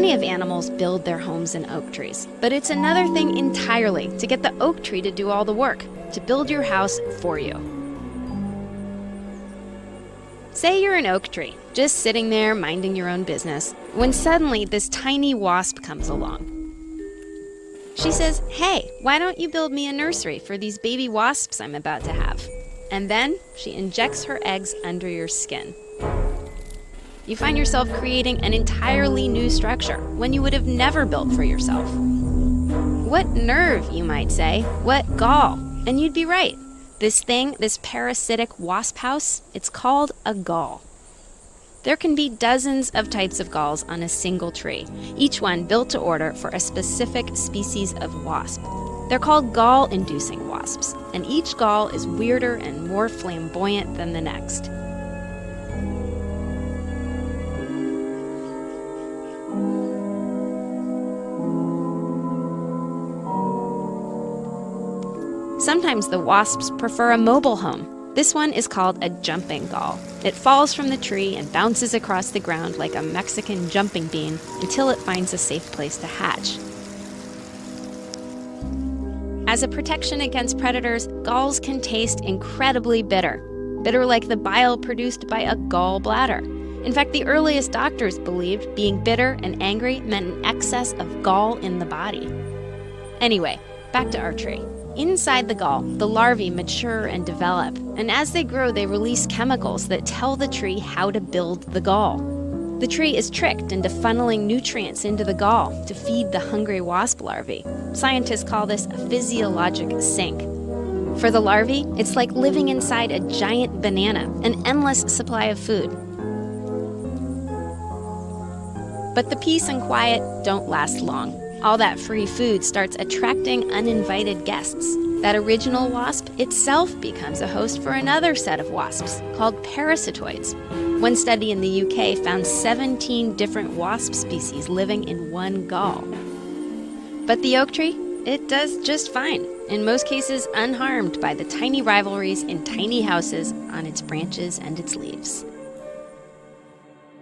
Plenty of animals build their homes in oak trees, but it's another thing entirely to get the oak tree to do all the work, to build your house for you. Say you're an oak tree, just sitting there minding your own business, when suddenly this tiny wasp comes along. She says, "Hey, why don't you build me a nursery for these baby wasps I'm about to have?" And then she injects her eggs under your skin. You find yourself creating an entirely new structure, one you would have never built for yourself. What nerve, you might say? What gall? And you'd be right. This thing, this parasitic wasp house, it's called a gall. There can be dozens of types of galls on a single tree, each one built to order for a specific species of wasp. They're called gall-inducing wasps, and each gall is weirder and more flamboyant than the next. Sometimes the wasps prefer a mobile home. This one is called a jumping gall. It falls from the tree and bounces across the ground like a Mexican jumping bean until it finds a safe place to hatch. As a protection against predators, galls can taste incredibly bitter. Bitter like the bile produced by a gall bladder. In fact, the earliest doctors believed being bitter and angry meant an excess of gall in the body. Anyway, back to our tree. Inside the gall, the larvae mature and develop, and as they grow, they release chemicals that tell the tree how to build the gall. The tree is tricked into funneling nutrients into the gall to feed the hungry wasp larvae. Scientists call this a physiologic sink. For the larvae, it's like living inside a giant banana, an endless supply of food. But the peace and quiet don't last long. All that free food starts attracting uninvited guests. That original wasp itself becomes a host for another set of wasps, called parasitoids. One study in the UK found 17 different wasp species living in one gall. But the oak tree, it does just fine, in most cases unharmed by the tiny rivalries in tiny houses on its branches and its leaves.